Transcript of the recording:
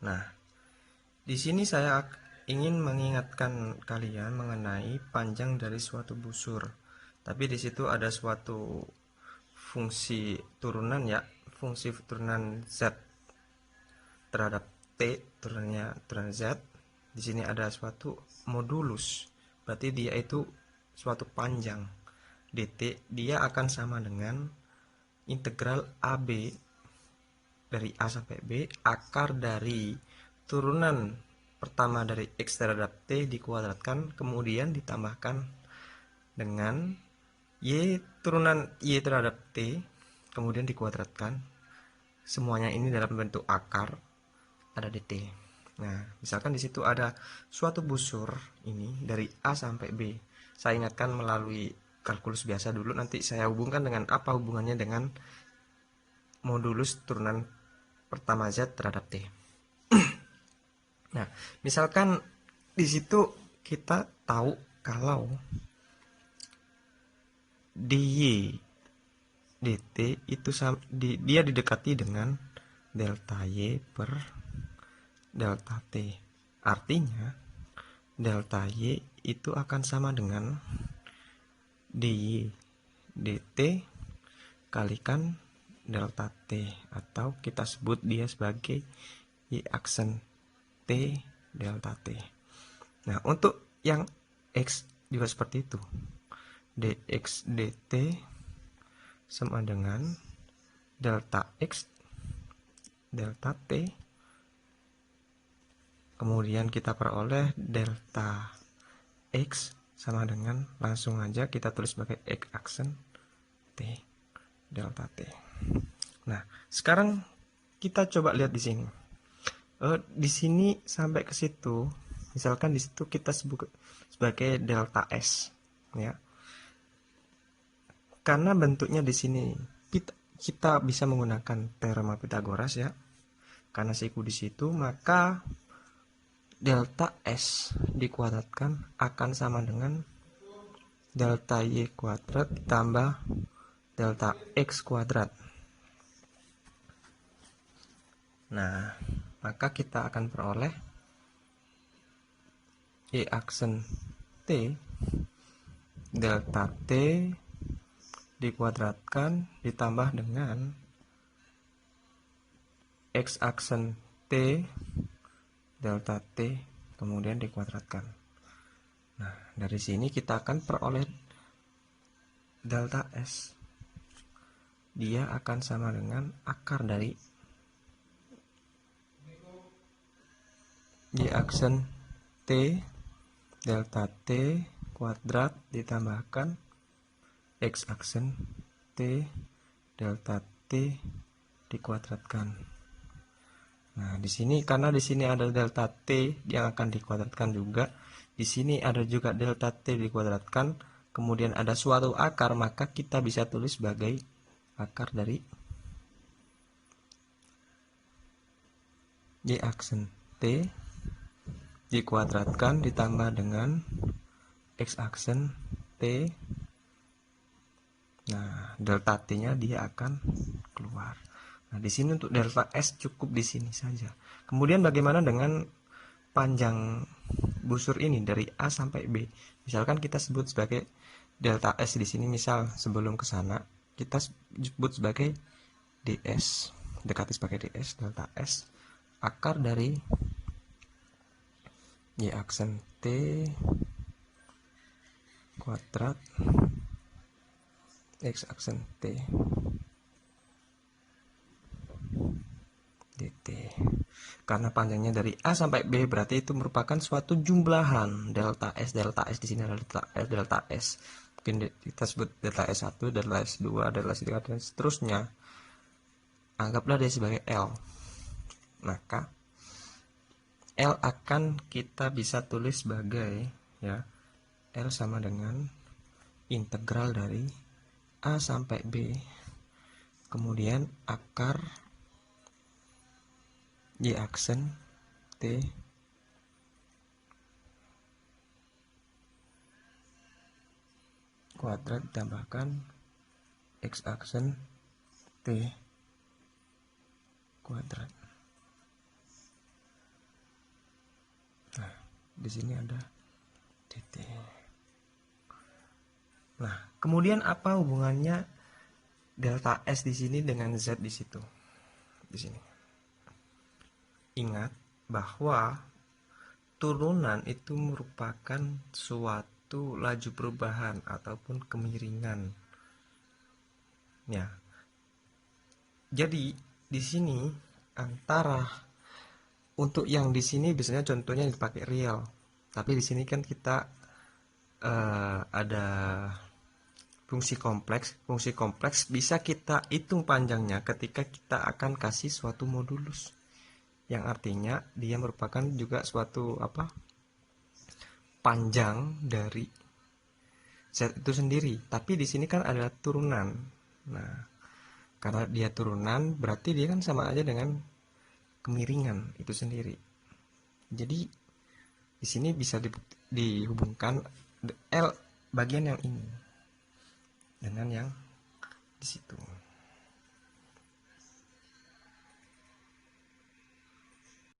Nah, di sini saya ingin mengingatkan kalian mengenai panjang dari suatu busur. Tapi di situ ada suatu fungsi turunan ya, fungsi turunan Z terhadap T, turunan Z. Di sini ada suatu modulus. Berarti dia itu suatu panjang. dt dia akan sama dengan integral AB dari A sampai B akar dari turunan pertama dari X terhadap T dikuadratkan kemudian ditambahkan dengan Y turunan Y terhadap T kemudian dikuadratkan, semuanya ini dalam bentuk akar ada dt. Nah, misalkan di situ ada suatu busur ini dari A sampai B. Saya ingatkan melalui kalkulus biasa dulu, nanti saya hubungkan dengan apa hubungannya dengan modulus turunan pertama Z terhadap T. Nah, misalkan di situ kita tahu kalau dy dt itu dia didekati dengan delta y per delta t. Artinya delta y itu akan sama dengan dy dt kalikan delta t, atau kita sebut dia sebagai y aksen t delta t. Nah, untuk yang x juga seperti itu. dx dt sama dengan delta x delta t, kemudian kita peroleh delta x sama dengan, langsung aja kita tulis sebagai x aksen t delta t. Nah, sekarang kita coba lihat di sini. Di sini sampai ke situ, misalkan di situ kita sebut sebagai delta s, ya. Karena bentuknya di sini kita bisa menggunakan teorema Pythagoras ya. Karena siku di situ, maka delta S dikuadratkan akan sama dengan delta Y kuadrat ditambah delta X kuadrat. Nah, maka kita akan peroleh Y aksen T delta T dikuadratkan ditambah dengan X aksen T delta T kemudian dikuadratkan. Nah, dari sini kita akan peroleh delta S. Dia akan sama dengan akar dari Y aksen T delta T kuadrat ditambahkan X aksen T delta T dikuadratkan. Nah, di sini karena di sini ada delta T yang akan dikuadratkan juga. Di sini ada juga delta T dikuadratkan, kemudian ada suatu akar, maka kita bisa tulis sebagai akar dari Y aksen T dikuadratkan ditambah dengan X aksen T. Nah, delta T-nya dia akan keluar. Nah, di sini untuk delta S cukup di sini saja. Kemudian bagaimana dengan panjang busur ini dari A sampai B? Misalkan kita sebut sebagai delta S di sini, misal sebelum ke sana kita sebut sebagai ds, dekati sebagai ds delta S akar dari Y aksen T kuadrat X aksen T dt. Karena panjangnya dari A sampai B berarti itu merupakan suatu jumlahan delta S di sini ada delta S. Mungkin kita sebut delta S1, delta S2, delta S3 dan seterusnya. Anggaplah dia sebagai L. Maka L akan kita bisa tulis sebagai ya L sama dengan integral dari A sampai B kemudian akar Y aksen T kuadrat ditambahkan X aksen T kuadrat. di sini ada titik. Nah, kemudian apa hubungannya delta S di sini dengan Z di situ? Di sini. Ingat bahwa turunan itu merupakan suatu laju perubahan ataupun kemiringan. Ya. Jadi di sini antara untuk yang di sini biasanya contohnya dipakai real. Tapi di sini kan kita ada fungsi kompleks. Fungsi kompleks bisa kita hitung panjangnya ketika kita akan kasih suatu modulus. Yang artinya dia merupakan juga suatu panjang dari Z itu sendiri. Tapi di sini kan ada turunan. Nah, karena dia turunan berarti dia kan sama aja dengan kemiringan itu sendiri. Jadi di sini bisa dihubungkan L bagian yang ini dengan yang di situ.